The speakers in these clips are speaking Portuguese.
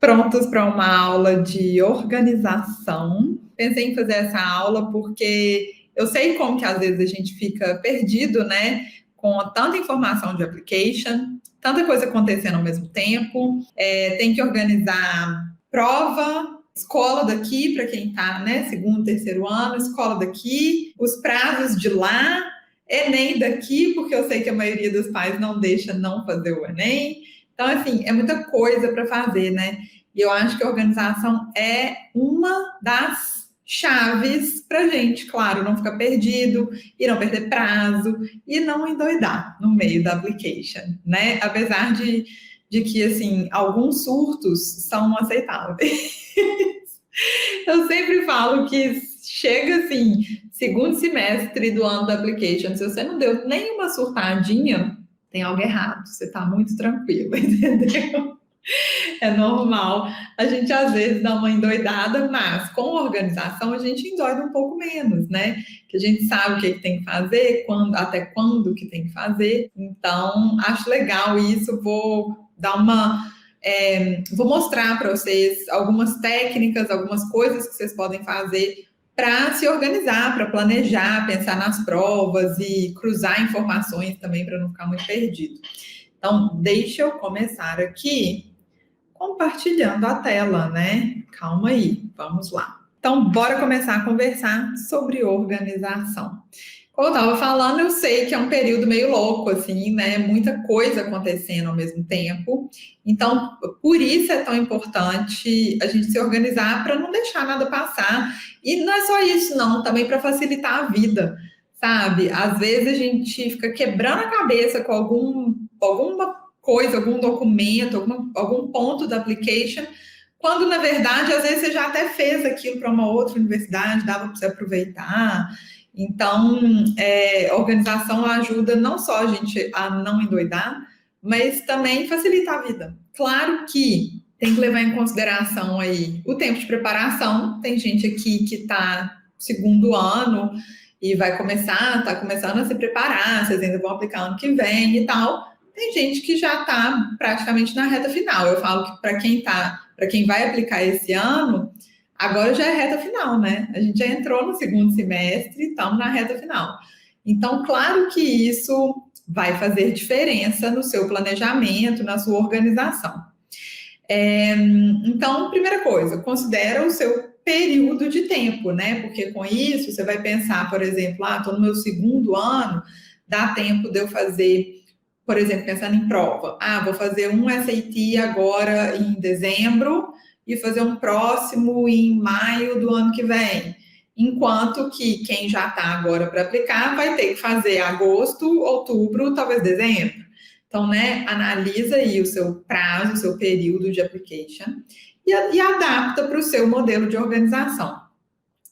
Prontos para uma aula de organização. Pensei em fazer essa aula porque eu sei como que às vezes a gente fica perdido, né? Com tanta informação de application, tanta coisa acontecendo ao mesmo tempo. Tem que organizar prova, escola daqui para quem está, né? Segundo, terceiro ano, escola daqui, os prazos de lá, Enem daqui, porque eu sei que a maioria dos pais não deixa não fazer o Enem. Então, assim, é muita coisa para fazer, né? E eu acho que a organização é uma das chaves para gente, claro, não ficar perdido e não perder prazo e não endoidar no meio da application, né? Apesar de que, assim, alguns surtos são aceitáveis. Eu sempre falo que chega, assim, segundo semestre do ano da application, se você não deu nenhuma surtadinha, tem algo errado, você está muito tranquilo, entendeu? É normal. A gente às vezes dá uma endoidada, mas com organização a gente endoida um pouco menos, né? Que a gente sabe o que tem que fazer, até quando que tem que fazer. Então, acho legal isso. Vou dar vou mostrar para vocês algumas técnicas, algumas coisas que vocês podem fazer para se organizar, para planejar, pensar nas provas e cruzar informações também para não ficar muito perdido. Então, deixa eu começar aqui compartilhando a tela, né? Calma aí, vamos lá. Então, bora começar a conversar sobre organização. Como eu estava falando, eu sei que é um período meio louco, assim, né? Muita coisa acontecendo ao mesmo tempo. Então, por isso é tão importante a gente se organizar para não deixar nada passar. E não é só isso, não, também para facilitar a vida, sabe? Às vezes a gente fica quebrando a cabeça com alguma coisa, algum documento, algum ponto da application, quando na verdade às vezes você já até fez aquilo para uma outra universidade, dava para você aproveitar. Então, a organização ajuda não só a gente a não endoidar, mas também facilitar a vida. Claro que tem que levar em consideração aí o tempo de preparação. Tem gente aqui que está segundo ano e está começando a se preparar, vocês ainda vão aplicar ano que vem e tal. Tem gente que já está praticamente na reta final. Eu falo que para quem vai aplicar esse ano, agora já é reta final, né? A gente já entrou no segundo semestre, estamos na reta final. Então, claro que isso vai fazer diferença no seu planejamento, na sua organização. Então, primeira coisa, considera o seu período de tempo, né? Porque com isso você vai pensar, por exemplo, estou no meu segundo ano, dá tempo de eu fazer, por exemplo, pensando em prova. Vou fazer um SAT agora em dezembro e fazer um próximo em maio do ano que vem. Enquanto que quem já está agora para aplicar vai ter que fazer agosto, outubro, talvez dezembro. Então, né, analisa aí o seu prazo, o seu período de application e adapta para o seu modelo de organização.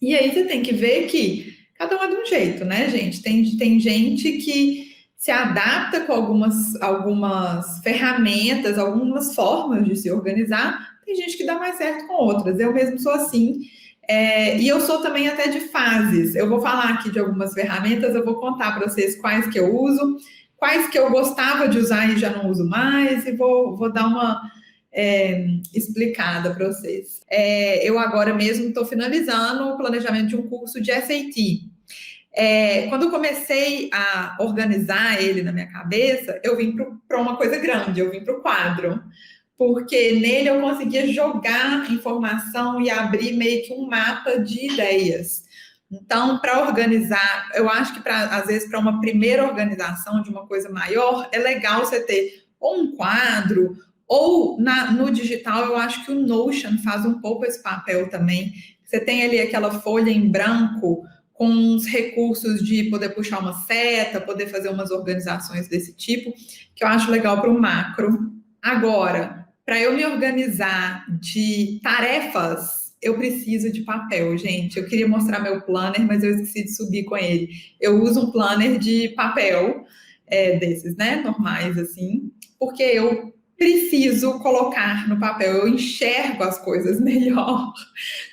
E aí você tem que ver que cada um é de um jeito, né, gente? Tem gente que se adapta com algumas ferramentas, algumas formas de se organizar. Tem gente que dá mais certo com outras. Eu mesmo sou assim. E eu sou também até de fases. Eu vou falar aqui de algumas ferramentas, eu vou contar para vocês quais que eu uso, quais que eu gostava de usar e já não uso mais, e vou dar uma explicada para vocês. Eu agora mesmo estou finalizando o planejamento de um curso de SAT. Quando eu comecei a organizar ele na minha cabeça, eu vim para uma coisa grande, eu vim para o quadro, porque nele eu conseguia jogar informação e abrir meio que um mapa de ideias. Então, para organizar, eu acho que às vezes para uma primeira organização de uma coisa maior, é legal você ter ou um quadro, ou no digital, eu acho que o Notion faz um pouco esse papel também. Você tem ali aquela folha em branco, com os recursos de poder puxar uma seta, poder fazer umas organizações desse tipo, que eu acho legal para o macro. Agora, para eu me organizar de tarefas, eu preciso de papel, gente. Eu queria mostrar meu planner, mas eu esqueci de subir com ele. Eu uso um planner de papel, desses, né, normais, assim, porque eu preciso colocar no papel. Eu enxergo as coisas melhor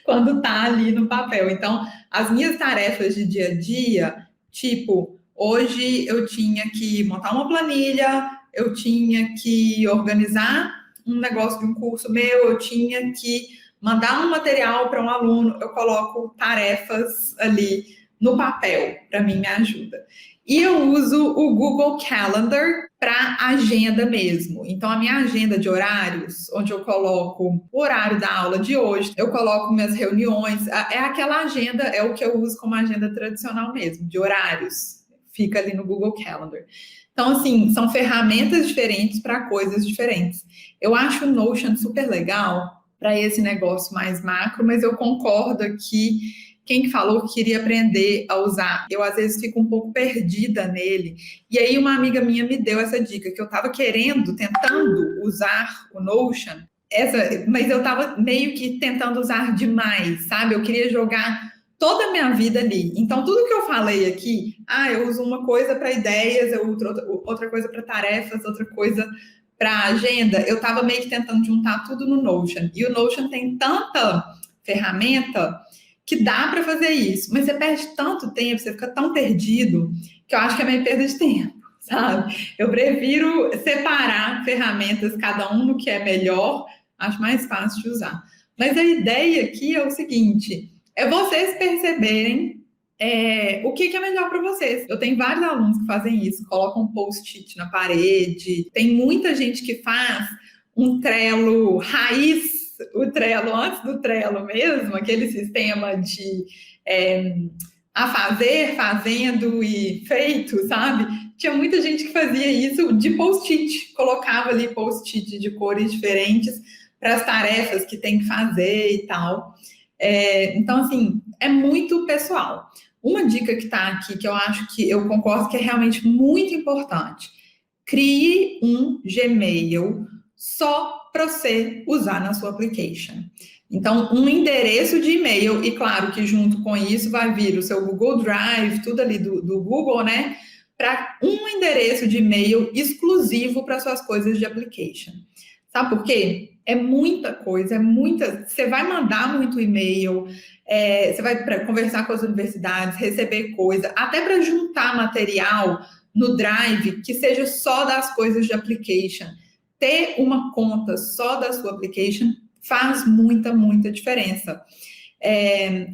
quando tá ali no papel. Então, as minhas tarefas de dia a dia, tipo, hoje eu tinha que montar uma planilha, eu tinha que organizar um negócio de um curso meu, eu tinha que mandar um material para um aluno, eu coloco tarefas ali no papel, para mim me ajuda. E eu uso o Google Calendar para agenda mesmo. Então, a minha agenda de horários, onde eu coloco o horário da aula de hoje, eu coloco minhas reuniões, é aquela agenda, é o que eu uso como agenda tradicional mesmo, de horários. Fica ali no Google Calendar. Então, assim, são ferramentas diferentes para coisas diferentes. Eu acho o Notion super legal para esse negócio mais macro, mas eu concordo que quem falou que queria aprender a usar, eu às vezes fico um pouco perdida nele. E aí uma amiga minha me deu essa dica, que eu estava tentando usar o Notion, mas eu estava meio que tentando usar demais, sabe? Eu queria jogar toda a minha vida ali. Então, tudo que eu falei aqui, eu uso uma coisa para ideias, eu uso outra coisa para tarefas, outra coisa para agenda, eu estava meio que tentando juntar tudo no Notion. E o Notion tem tanta ferramenta que dá para fazer isso, mas você perde tanto tempo, você fica tão perdido, que eu acho que é meio perda de tempo, sabe? Eu prefiro separar ferramentas, cada um no que é melhor, acho mais fácil de usar. Mas a ideia aqui é o seguinte, é vocês perceberem o que é melhor para vocês. Eu tenho vários alunos que fazem isso, colocam um post-it na parede, tem muita gente que faz um Trello raiz, o Trello antes do Trello mesmo, aquele sistema de fazendo e feito, sabe? Tinha muita gente que fazia isso de post-it, colocava ali post-it de cores diferentes para as tarefas que tem que fazer e tal. Então, assim, é muito pessoal. Uma dica que está aqui, que eu acho que eu concordo que é realmente muito importante. Crie um Gmail só para você usar na sua application. Então, um endereço de e-mail, e claro que junto com isso vai vir o seu Google Drive, tudo ali do Google, né? Para um endereço de e-mail exclusivo para suas coisas de application. Sabe por quê? É muita coisa, Você vai mandar muito e-mail, você vai conversar com as universidades, receber coisa, até para juntar material no Drive que seja só das coisas de application. Ter uma conta só da sua application faz muita, muita diferença.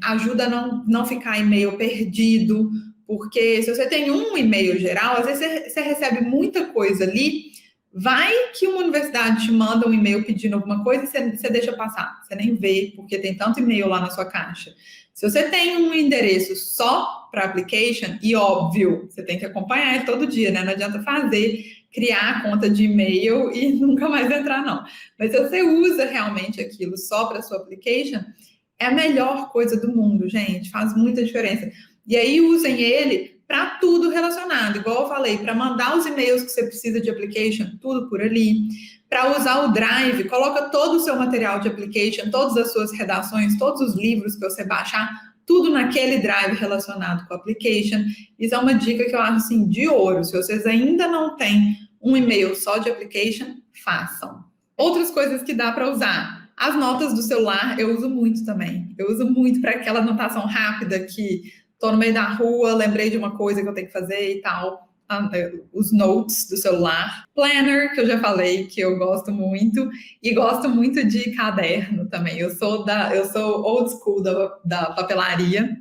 Ajuda a não ficar e-mail perdido, porque se você tem um e-mail geral, às vezes você recebe muita coisa ali. Vai que uma universidade te manda um e-mail pedindo alguma coisa e você deixa passar. Você nem vê, porque tem tanto e-mail lá na sua caixa. Se você tem um endereço só para application, e óbvio, você tem que acompanhar ele todo dia, né? Não adianta criar a conta de e-mail e nunca mais entrar, não. Mas se você usa realmente aquilo só para sua application, é a melhor coisa do mundo, gente. Faz muita diferença. E aí usem ele para tudo relacionado, igual eu falei, para mandar os e-mails que você precisa de application, tudo por ali. Para usar o Drive, coloca todo o seu material de application, todas as suas redações, todos os livros que você baixar, tudo naquele Drive relacionado com a application. Isso é uma dica que eu acho assim de ouro. Se vocês ainda não têm um e-mail só de application, façam. Outras coisas que dá para usar. As notas do celular eu uso muito também. Eu uso muito para aquela anotação rápida que estou no meio da rua, lembrei de uma coisa que eu tenho que fazer e tal. Os notes do celular. Planner, que eu já falei, que eu gosto muito. E gosto muito de caderno também. Eu sou old school da papelaria.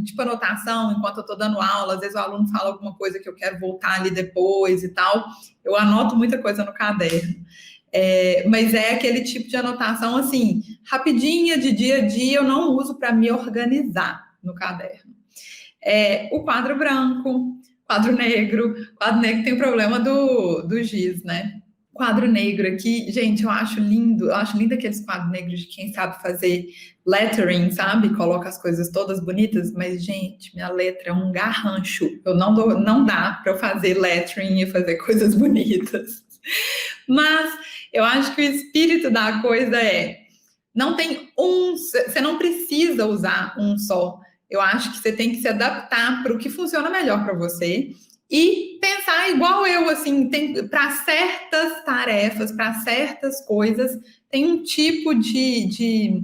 Tipo anotação, enquanto eu estou dando aula, às vezes o aluno fala alguma coisa que eu quero voltar ali depois e tal. Eu anoto muita coisa no caderno. Mas é aquele tipo de anotação, assim, rapidinha, de dia a dia, eu não uso para me organizar no caderno. O quadro branco, quadro negro tem o problema do giz, né? Quadro negro aqui, gente, eu acho lindo aqueles quadros negros de quem sabe fazer lettering, sabe? Coloca as coisas todas bonitas, mas, gente, minha letra é um garrancho. Não dá para eu fazer lettering e fazer coisas bonitas. Mas eu acho que o espírito da coisa você não precisa usar um só. Eu acho que você tem que se adaptar para o que funciona melhor para você e pensar igual eu, assim, para certas tarefas, para certas coisas, tem um tipo de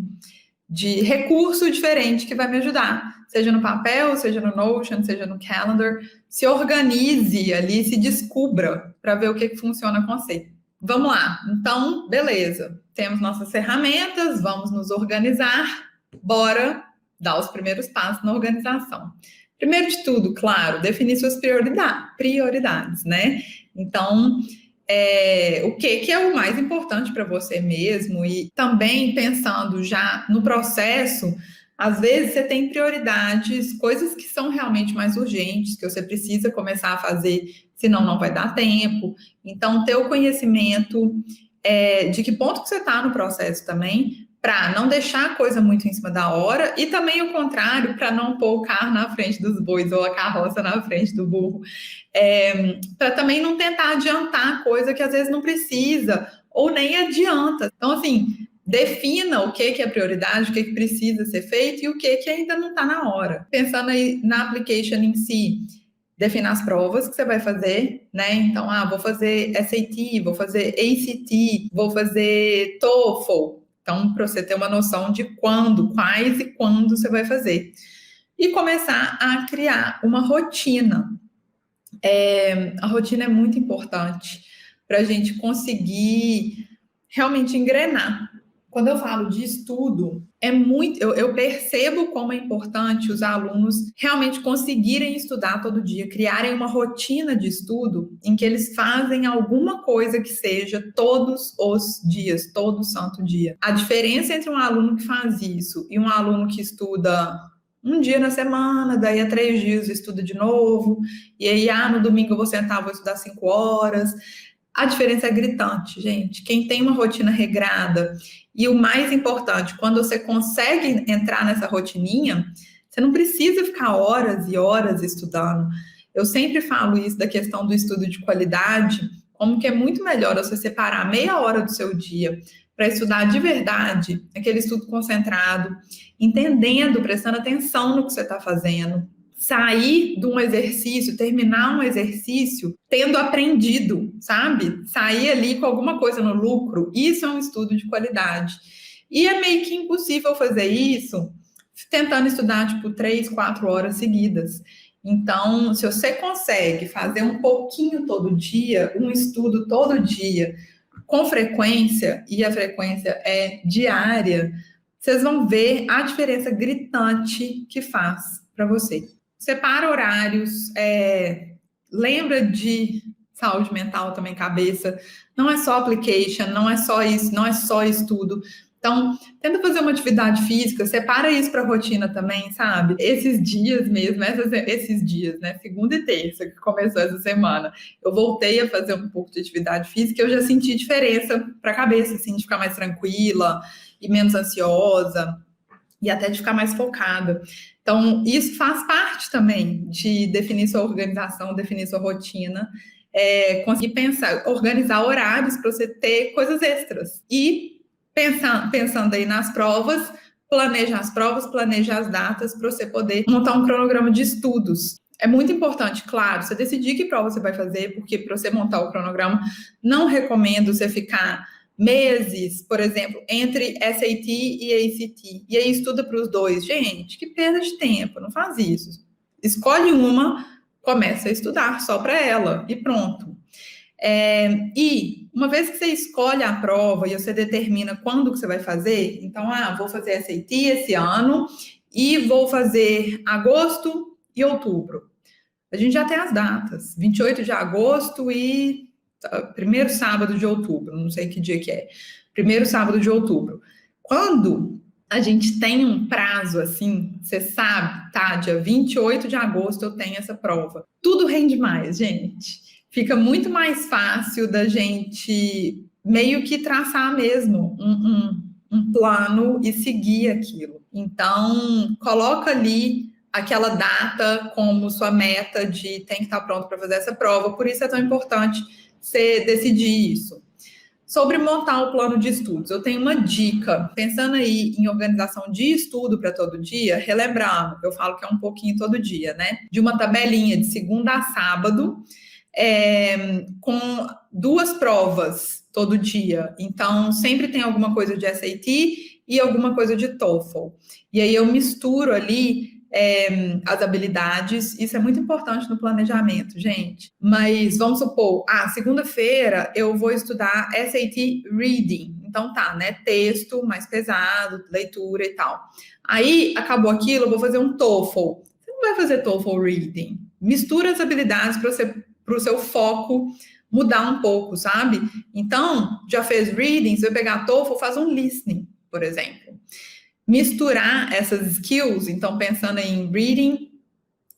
recurso diferente que vai me ajudar. Seja no papel, seja no Notion, seja no Calendar. Se organize ali, se descubra para ver o que funciona com você. vamos lá. Então, beleza. Temos nossas ferramentas, vamos nos organizar. Bora dar os primeiros passos na organização. Primeiro de tudo, claro, definir suas prioridades, né? Então, o que é o mais importante para você mesmo? E também pensando já no processo, às vezes você tem prioridades, coisas que são realmente mais urgentes, que você precisa começar a fazer, senão não vai dar tempo. Então, ter o conhecimento de que ponto que você está no processo também, para não deixar a coisa muito em cima da hora, e também o contrário, para não pôr o carro na frente dos bois ou a carroça na frente do burro. Para também não tentar adiantar coisa que às vezes não precisa, ou nem adianta. Então, assim, defina o que é prioridade, o que precisa ser feito e o que ainda não está na hora. Pensando aí na application em si, defina as provas que você vai fazer, né? Então, vou fazer SAT, vou fazer ACT, vou fazer TOEFL. Então, para você ter uma noção de quais e quando você vai fazer. E começar a criar uma rotina. A rotina é muito importante para a gente conseguir realmente engrenar. Quando eu falo de estudo, eu percebo como é importante os alunos realmente conseguirem estudar todo dia, criarem uma rotina de estudo em que eles fazem alguma coisa que seja todos os dias, todo santo dia. A diferença entre um aluno que faz isso e um aluno que estuda um dia na semana, daí a 3 dias estuda de novo, e aí, no domingo eu vou sentar, vou estudar 5 horas. A diferença é gritante, gente. Quem tem uma rotina regrada, e o mais importante, quando você consegue entrar nessa rotininha, você não precisa ficar horas e horas estudando. Eu sempre falo isso da questão do estudo de qualidade, como que é muito melhor você separar meia hora do seu dia para estudar de verdade, aquele estudo concentrado, entendendo, prestando atenção no que você está fazendo, sair de um exercício, terminar um exercício tendo aprendido, sabe? Sair ali com alguma coisa no lucro, isso é um estudo de qualidade. E é meio que impossível fazer isso tentando estudar, 3, 4 horas seguidas. Então, se você consegue fazer um pouquinho todo dia, um estudo todo dia, com frequência, e a frequência é diária, vocês vão ver a diferença gritante que faz para você. Separa horários, lembra de saúde mental também, cabeça. Não é só application, não é só isso, não é só estudo. Então, tenta fazer uma atividade física, separa isso para a rotina também, sabe? Esses dias mesmo, esses dias, né? Segunda e terça, que começou essa semana, eu voltei a fazer um pouco de atividade física e eu já senti diferença para a cabeça, assim, de ficar mais tranquila e menos ansiosa e até de ficar mais focada. Então, isso faz parte também de definir sua organização, definir sua rotina, conseguir pensar, organizar horários para você ter coisas extras. E pensando aí nas provas, planejar as provas, planejar as datas para você poder montar um cronograma de estudos. É muito importante, claro, você decidir que prova você vai fazer, porque para você montar o cronograma, não recomendo você ficar meses, por exemplo, entre SAT e ACT, e aí estuda para os dois. Gente, que perda de tempo, não faz isso. Escolhe uma, começa a estudar só para ela e pronto. E uma vez que você escolhe a prova e você determina quando que você vai fazer, então, vou fazer SAT esse ano e vou fazer agosto e outubro. A gente já tem as datas, 28 de agosto e primeiro sábado de outubro, não sei que dia que é, primeiro sábado de outubro. Quando a gente tem um prazo assim, você sabe, dia 28 de agosto eu tenho essa prova. Tudo rende mais, gente. Fica muito mais fácil da gente meio que traçar mesmo um plano e seguir aquilo. Então, coloca ali aquela data como sua meta de tem que estar pronto para fazer essa prova, por isso é tão importante você decidir isso. Sobre montar o plano de estudos, eu tenho uma dica, pensando aí em organização de estudo para todo dia, relembrando, eu falo que é um pouquinho todo dia, né? De uma tabelinha de segunda a sábado, com 2 provas todo dia. Então, sempre tem alguma coisa de SAT e alguma coisa de TOEFL. E aí eu misturo ali as habilidades. Isso é muito importante no planejamento, gente. Mas vamos supor, segunda-feira eu vou estudar SAT Reading. Então tá, né? Texto mais pesado, leitura e tal. Aí, acabou aquilo, eu vou fazer um TOEFL. Você não vai fazer TOEFL Reading. Mistura as habilidades para o seu foco mudar um pouco, sabe? Então, já fez Reading, você vai pegar TOEFL, faz um Listening, por exemplo. Misturar essas skills, então pensando em Reading,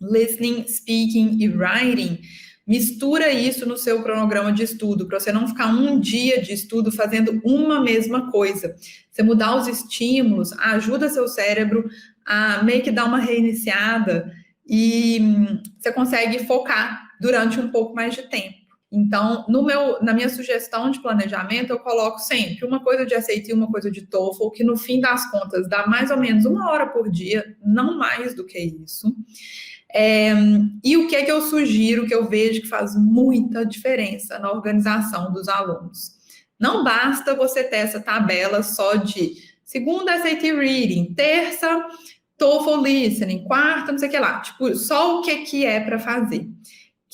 Listening, Speaking e Writing, mistura isso no seu cronograma de estudo, para você não ficar um dia de estudo fazendo uma mesma coisa. Você mudar os estímulos, ajuda seu cérebro a meio que dar uma reiniciada e você consegue focar durante um pouco mais de tempo. Então, na minha sugestão de planejamento, eu coloco sempre uma coisa de SAT e uma coisa de TOEFL, que no fim das contas dá mais ou menos 1 hora por dia, não mais do que isso. E o que é que eu sugiro, que eu vejo que faz muita diferença na organização dos alunos? Não basta você ter essa tabela só de segunda SAT Reading, terça TOEFL Listening, quarta não sei o que lá, tipo, só o que é para fazer.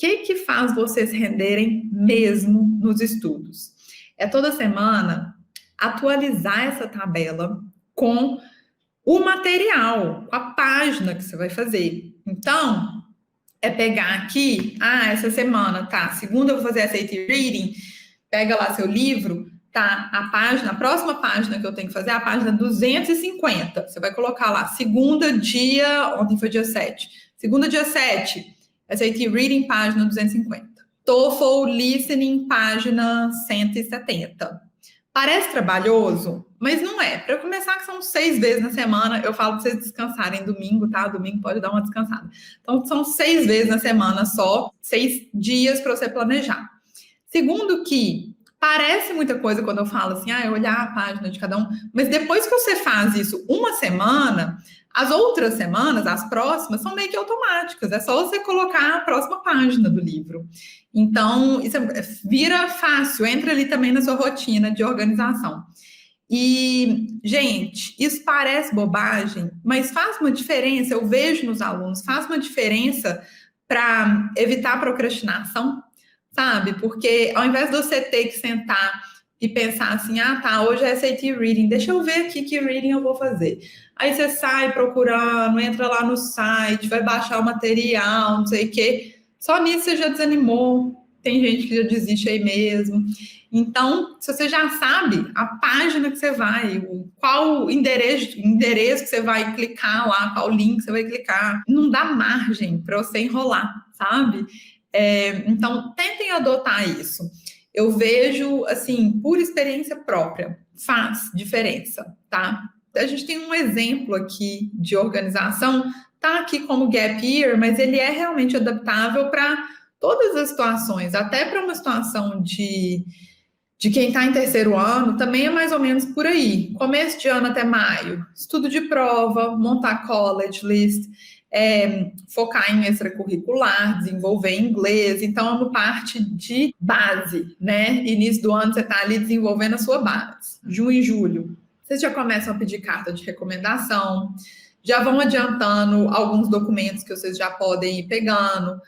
O que faz vocês renderem mesmo nos estudos? É toda semana atualizar essa tabela com o material, com a página que você vai fazer. Então, é pegar aqui, essa semana, tá, segunda eu vou fazer SAT Reading, pega lá seu livro, tá, a próxima página que eu tenho que fazer é a página 250. Você vai colocar lá, ontem foi dia 7, segunda dia 7, SAT Reading, página 250. TOEFL Listening, página 170. Parece trabalhoso, mas não é. Para começar, que são 6 vezes na semana, eu falo para vocês descansarem domingo, tá? Domingo pode dar uma descansada. Então, são 6 vezes na semana só, 6 dias para você planejar. Segundo que parece muita coisa quando eu falo assim, olhar a página de cada um, mas depois que você faz isso uma semana, as outras semanas, as próximas, são meio que automáticas. É só você colocar a próxima página do livro. Então, isso vira fácil, entra ali também na sua rotina de organização. E, gente, isso parece bobagem, mas faz uma diferença, eu vejo nos alunos, faz uma diferença para evitar a procrastinação, sabe? Porque ao invés de você ter que sentar e pensar assim, hoje é SAT Reading, deixa eu ver aqui que reading eu vou fazer. Aí você sai procurando, entra lá no site, vai baixar o material, não sei o quê. Só nisso você já desanimou, tem gente que já desiste aí mesmo. Então, se você já sabe a página que você vai, qual endereço que você vai clicar lá, qual link você vai clicar, não dá margem para você enrolar, sabe? Então, tentem adotar isso. Eu vejo, assim, por experiência própria, faz diferença, tá? A gente tem um exemplo aqui de organização, tá aqui como Gap Year, mas ele é realmente adaptável para todas as situações, até para uma situação de quem está em terceiro ano, também é mais ou menos por aí. Começo de ano até maio, estudo de prova, montar college list, focar em extracurricular, desenvolver inglês, então é uma parte de base, né? Início do ano você está ali desenvolvendo a sua base. Junho e julho, vocês já começam a pedir carta de recomendação, já vão adiantando alguns documentos que vocês já podem ir pegando,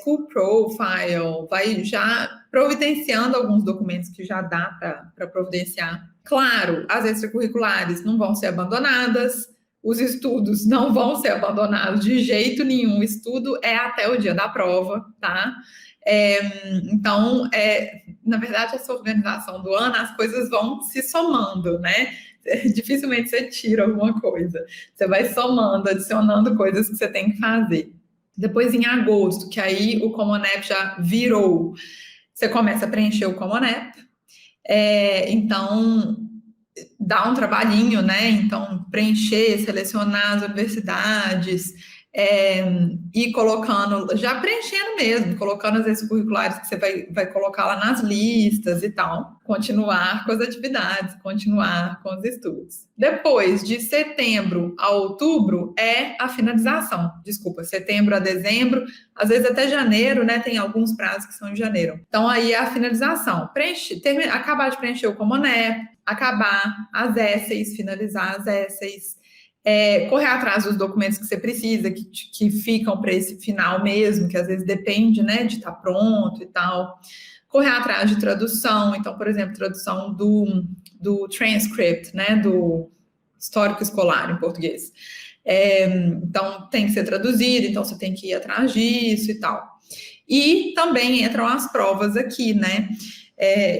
School Profile, vai já providenciando alguns documentos que já dá para providenciar. Claro, as extracurriculares não vão ser abandonadas, os estudos não vão ser abandonados de jeito nenhum. O estudo é até o dia da prova, tá? Então, na verdade, essa organização do ano, as coisas vão se somando, né? Dificilmente você tira alguma coisa. Você vai somando, adicionando coisas que você tem que fazer. Depois, em agosto, que aí o Common App já virou, você começa a preencher o Common App. Então, dá um trabalhinho, né? Então, preencher, selecionar as universidades, ir colocando, já preenchendo mesmo, colocando as extracurriculares que você vai colocar lá nas listas e tal. Continuar com as atividades, continuar com os estudos. Depois, de setembro a outubro, é a finalização. Desculpa, setembro a dezembro, às vezes até janeiro, né? Tem alguns prazos que são em janeiro. Então, aí é a finalização. Acabar de preencher o Common App, acabar as essays, finalizar as essays, Correr atrás dos documentos que você precisa, que ficam para esse final mesmo, que às vezes depende, né, de estar pronto e tal. Correr atrás de tradução, então, por exemplo, tradução do transcript, né, do histórico escolar em português. Então, tem que ser traduzido, então você tem que ir atrás disso e tal. E também entram as provas aqui, né?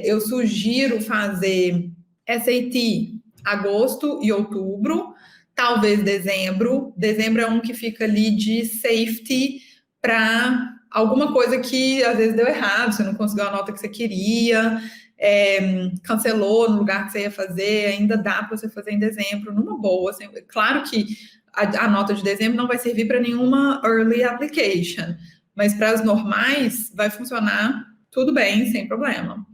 Eu sugiro fazer SAT agosto e outubro, talvez dezembro. Dezembro é um que fica ali de safety para alguma coisa que às vezes deu errado, você não conseguiu a nota que você queria, cancelou no lugar que você ia fazer, ainda dá para você fazer em dezembro, numa boa. Assim, claro que a nota de dezembro não vai servir para nenhuma early application, mas para as normais vai funcionar tudo bem, sem problema.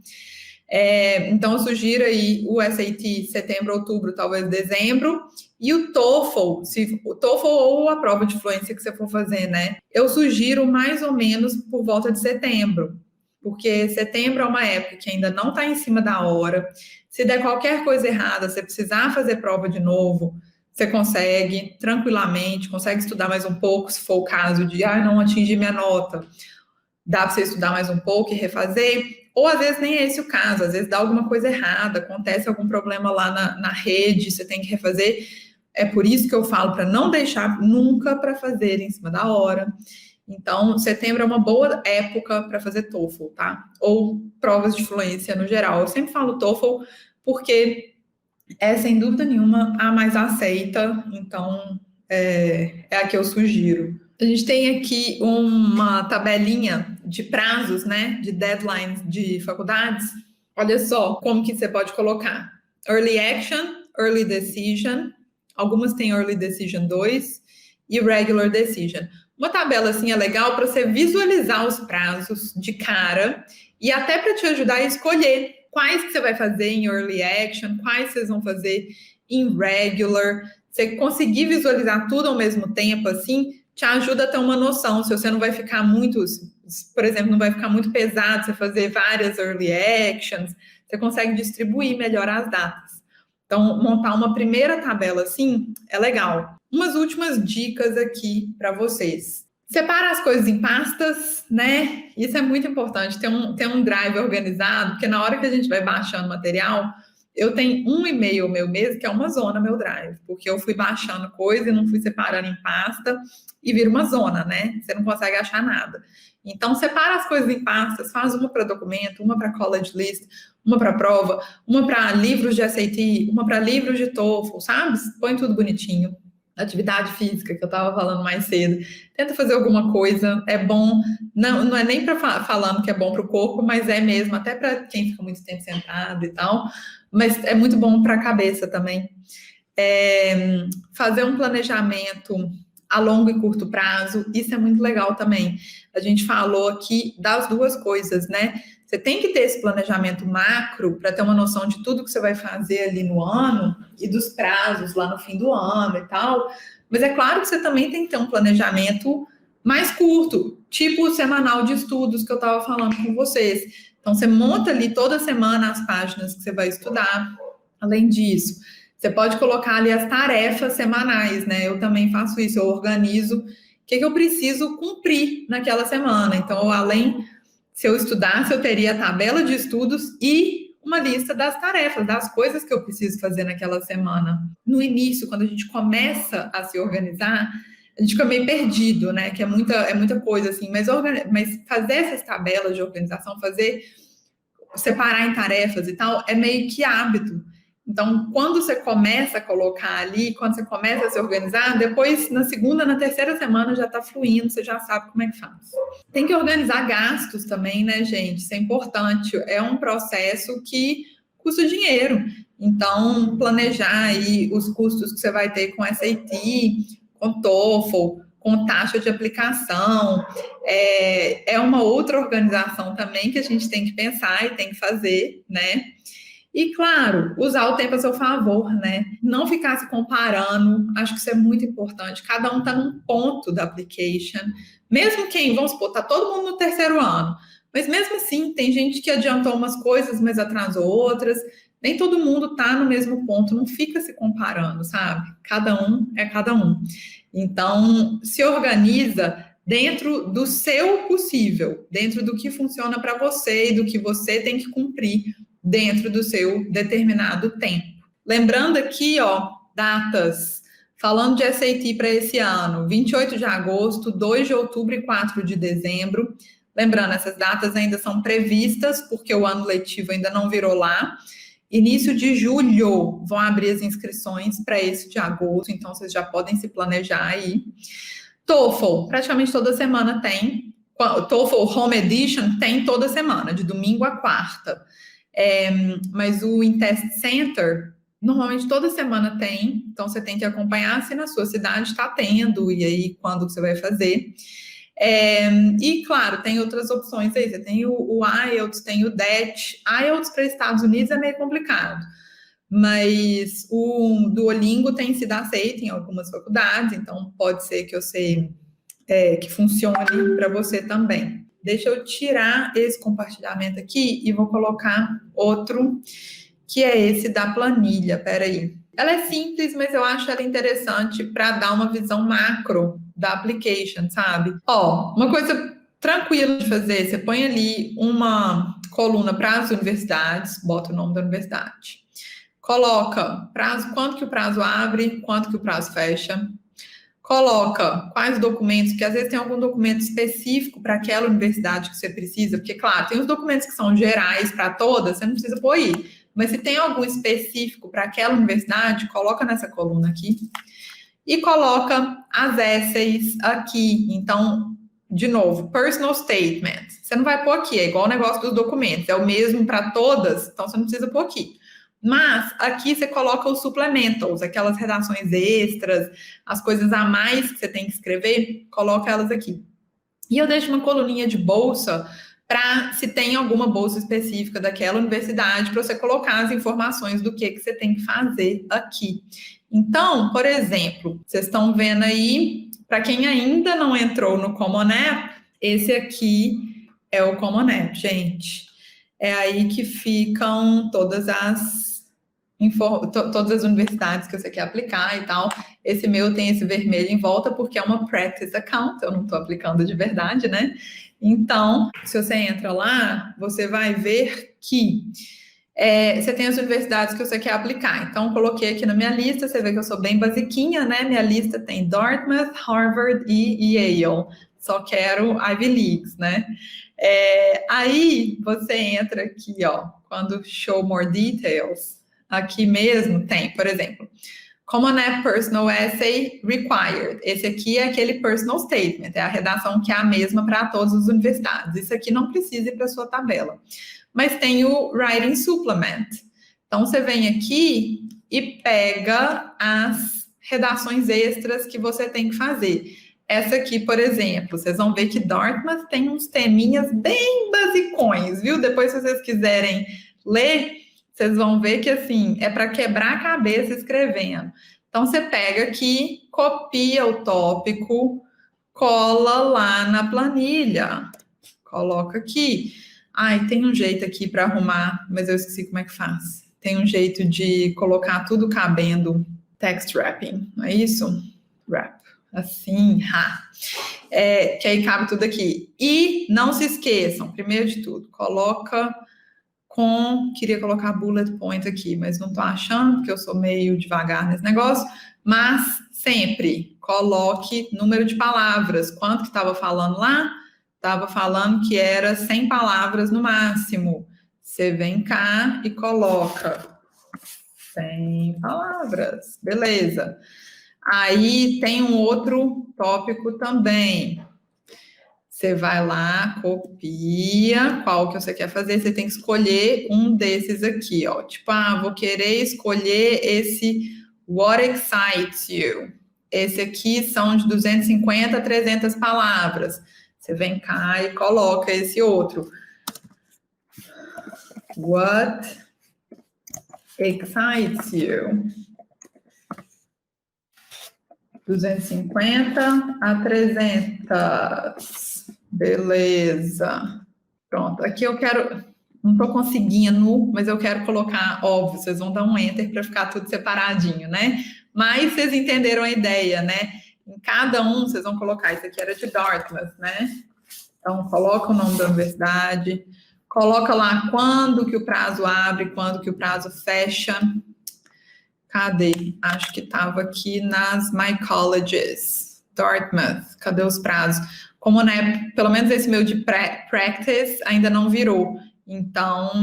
Então, eu sugiro aí o SAT setembro, outubro, talvez dezembro, e o TOEFL, o TOEFL ou a prova de fluência que você for fazer, né? Eu sugiro mais ou menos por volta de setembro, porque setembro é uma época que ainda não está em cima da hora. Se der qualquer coisa errada, você precisar fazer prova de novo, você consegue tranquilamente, consegue estudar mais um pouco, se for o caso de, não atingi minha nota. Dá para você estudar mais um pouco e refazer, ou às vezes nem é esse o caso, às vezes dá alguma coisa errada, acontece algum problema lá na rede, você tem que refazer. É por isso que eu falo para não deixar nunca para fazer em cima da hora. Então, setembro é uma boa época para fazer TOEFL, tá? Ou provas de fluência no geral. Eu sempre falo TOEFL porque sem dúvida nenhuma, a mais aceita, então é a que eu sugiro. A gente tem aqui uma tabelinha de prazos, né, de deadlines de faculdades. Olha só como que você pode colocar. Early Action, Early Decision, algumas têm Early Decision 2 e Regular Decision. Uma tabela assim é legal para você visualizar os prazos de cara e até para te ajudar a escolher quais que você vai fazer em Early Action, quais vocês vão fazer em Regular. Você conseguir visualizar tudo ao mesmo tempo, assim, te ajuda a ter uma noção. Se você não vai ficar muito, por exemplo, não vai ficar muito pesado você fazer várias Early Actions, você consegue distribuir melhor as datas. Então, montar uma primeira tabela assim é legal. Umas últimas dicas aqui para vocês. Separa as coisas em pastas, né? Isso é muito importante, ter um drive organizado, porque na hora que a gente vai baixando material, eu tenho um e-mail meu mesmo, que é uma zona, meu drive, porque eu fui baixando coisa e não fui separando em pasta e vira uma zona, né? Você não consegue achar nada. Então, separa as coisas em pastas, faz uma para documento, uma para college list, uma para prova, uma para livros de SAT, uma para livros de TOEFL, sabe? Põe tudo bonitinho. Atividade física, que eu estava falando mais cedo. Tenta fazer alguma coisa, é bom. Não é nem para falando que é bom para o corpo, mas é mesmo, até para quem fica muito tempo sentado e tal. Mas é muito bom para a cabeça também. Fazer um planejamento a longo e curto prazo, isso é muito legal também. A gente falou aqui das duas coisas, né? Você tem que ter esse planejamento macro para ter uma noção de tudo que você vai fazer ali no ano e dos prazos lá no fim do ano e tal. Mas é claro que você também tem que ter um planejamento mais curto, tipo o semanal de estudos que eu estava falando com vocês. Então, você monta ali toda semana as páginas que você vai estudar. Além disso, você pode colocar ali as tarefas semanais, né? Eu também faço isso, eu organizo o que eu preciso cumprir naquela semana. Então, se eu estudasse, eu teria a tabela de estudos e uma lista das tarefas, das coisas que eu preciso fazer naquela semana. No início, quando a gente começa a se organizar, a gente fica meio perdido, né? Que é muita coisa, assim. Mas fazer essas tabelas de organização, separar em tarefas e tal, é meio que hábito. Então, quando você começa a colocar ali, quando você começa a se organizar, depois, na segunda, na terceira semana, já está fluindo, você já sabe como é que faz. Tem que organizar gastos também, né, gente? Isso é importante. É um processo que custa dinheiro. Então, planejar aí os custos que você vai ter com SAT, com TOEFL, com taxa de aplicação. É uma outra organização também que a gente tem que pensar e tem que fazer, né? E, claro, usar o tempo a seu favor, né? Não ficar se comparando, acho que isso é muito importante. Cada um está num ponto da application. Mesmo vamos supor, está todo mundo no terceiro ano. Mas mesmo assim, tem gente que adiantou umas coisas, mas atrasou outras. nem todo mundo está no mesmo ponto, não fica se comparando, sabe? Cada um é cada um. Então, se organiza dentro do seu possível, dentro do que funciona para você e do que você tem que cumprir dentro do seu determinado tempo. Lembrando aqui, ó, datas, falando de SAT para esse ano, 28 de agosto, 2 de outubro e 4 de dezembro. Lembrando, essas datas ainda são previstas, porque o ano letivo ainda não virou lá. Início de julho vão abrir as inscrições para esse de agosto, então vocês já podem se planejar aí. TOEFL, praticamente toda semana tem. TOEFL Home Edition tem toda semana, de domingo a quarta. Mas o InTest Center, normalmente toda semana tem, então você tem que acompanhar se na sua cidade está tendo, e aí quando você vai fazer. E, claro, tem outras opções aí, você tem o IELTS, tem o DET. IELTS para Estados Unidos é meio complicado, mas o Duolingo tem sido aceito em algumas faculdades, então pode ser que que funcione para você também. Deixa eu tirar esse compartilhamento aqui e vou colocar outro, que é esse da planilha. Peraí. Ela é simples, mas eu acho ela interessante para dar uma visão macro da application, sabe? Ó, uma coisa tranquila de fazer, você põe ali uma coluna para as universidades, bota o nome da universidade, coloca prazo, quanto que o prazo abre, quanto que o prazo fecha, coloca quais documentos, porque às vezes tem algum documento específico para aquela universidade que você precisa, porque, claro, tem os documentos que são gerais para todas, você não precisa pôr aí, mas se tem algum específico para aquela universidade, coloca nessa coluna aqui, e coloca as essays aqui. Então, de novo, personal statement. Você não vai pôr aqui, é igual o negócio dos documentos, é o mesmo para todas, então você não precisa pôr aqui. Mas aqui você coloca os supplementals, aquelas redações extras, as coisas a mais que você tem que escrever, coloca elas aqui. E eu deixo uma coluninha de bolsa para se tem alguma bolsa específica daquela universidade, para você colocar as informações do que você tem que fazer aqui. Então, por exemplo, vocês estão vendo aí, para quem ainda não entrou no Common App, esse aqui é o Common App, gente. É aí que ficam todas as universidades que você quer aplicar e tal. Esse meu tem esse vermelho em volta porque é uma practice account, eu não estou aplicando de verdade, né? Então, se você entra lá, você vai ver que você tem as universidades que você quer aplicar. Então, coloquei aqui na minha lista, você vê que eu sou bem basiquinha, né? Minha lista tem Dartmouth, Harvard e Yale. Só quero Ivy Leagues, né? Aí, você entra aqui, ó, quando show more details, aqui mesmo tem, por exemplo, Common App Personal Essay Required. Esse aqui é aquele personal statement, é a redação que é a mesma para todas as universidades. Isso aqui não precisa ir para a sua tabela. Mas tem o Writing Supplement. Então, você vem aqui e pega as redações extras que você tem que fazer. Essa aqui, por exemplo, vocês vão ver que Dartmouth tem uns teminhas bem basicões, viu? Depois, se vocês quiserem ler, vocês vão ver que, assim, é para quebrar a cabeça escrevendo. Então, você pega aqui, copia o tópico, cola lá na planilha. Coloca aqui. Ai, tem um jeito aqui para arrumar, mas eu esqueci como é que faz. Tem um jeito de colocar tudo cabendo. Text wrapping, não é isso? Wrap. Assim, que aí cabe tudo aqui. E não se esqueçam, primeiro de tudo, queria colocar bullet point aqui, mas não tô achando, porque eu sou meio devagar nesse negócio, mas sempre coloque número de palavras. Quanto que estava falando lá? Estava falando que era 100 palavras no máximo. Você vem cá e coloca 100 palavras. Beleza. Aí tem um outro tópico também. Você vai lá, copia qual que você quer fazer. Você tem que escolher um desses aqui, ó. Tipo, vou querer escolher esse What Excites You. Esse aqui são de 250 a 300 palavras. Você vem cá e coloca esse outro. What excites you? 250 a 300. Beleza. Pronto. Aqui eu quero Não estou conseguindo, mas eu quero colocar, óbvio, vocês vão dar um enter para ficar tudo separadinho, né? Mas vocês entenderam a ideia, né? Em cada um, vocês vão colocar, isso aqui era de Dartmouth, né? Então, coloca o nome da universidade, coloca lá quando que o prazo abre, quando que o prazo fecha. Cadê? Acho que estava aqui nas My Colleges, Dartmouth. Cadê os prazos? Como, né, pelo menos esse meu de practice ainda não virou. Então,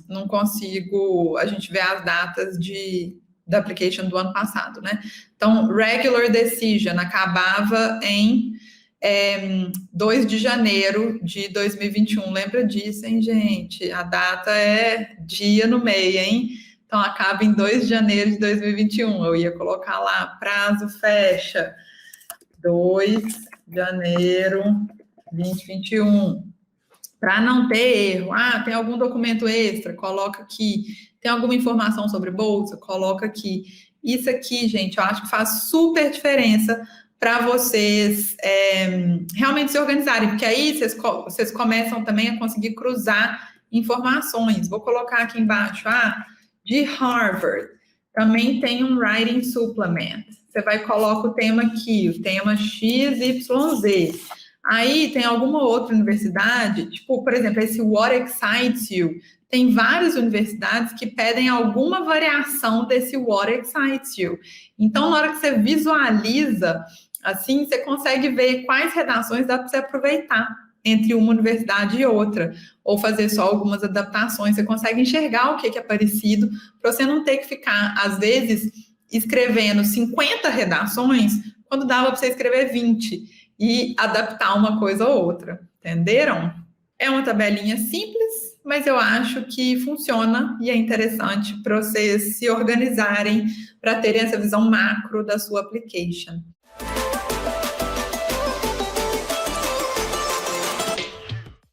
não consigo, a gente vê as datas da application do ano passado, né? Então, regular decision acabava em 2 de janeiro de 2021. Lembra disso, hein, gente? A data é dia no meio, hein? Então, acaba em 2 de janeiro de 2021. Eu ia colocar lá, prazo fecha, 2 de janeiro de 2021. Para não ter erro, tem algum documento extra? Coloca aqui. Tem alguma informação sobre bolsa? Coloca aqui. Isso aqui, gente, eu acho que faz super diferença para vocês realmente se organizarem, porque aí vocês começam também a conseguir cruzar informações. Vou colocar aqui embaixo, de Harvard, também tem um Writing Supplement. Você vai colocar o tema aqui, o tema XYZ. Aí tem alguma outra universidade, tipo, por exemplo, esse What Excites You. Tem várias universidades que pedem alguma variação desse What Excites You. Então, na hora que você visualiza, assim, você consegue ver quais redações dá para você aproveitar entre uma universidade e outra, ou fazer só algumas adaptações. Você consegue enxergar o que é parecido, para você não ter que ficar, às vezes, escrevendo 50 redações, quando dava para você escrever 20 e adaptar uma coisa ou outra. Entenderam? É uma tabelinha simples, mas eu acho que funciona e é interessante para vocês se organizarem para terem essa visão macro da sua application.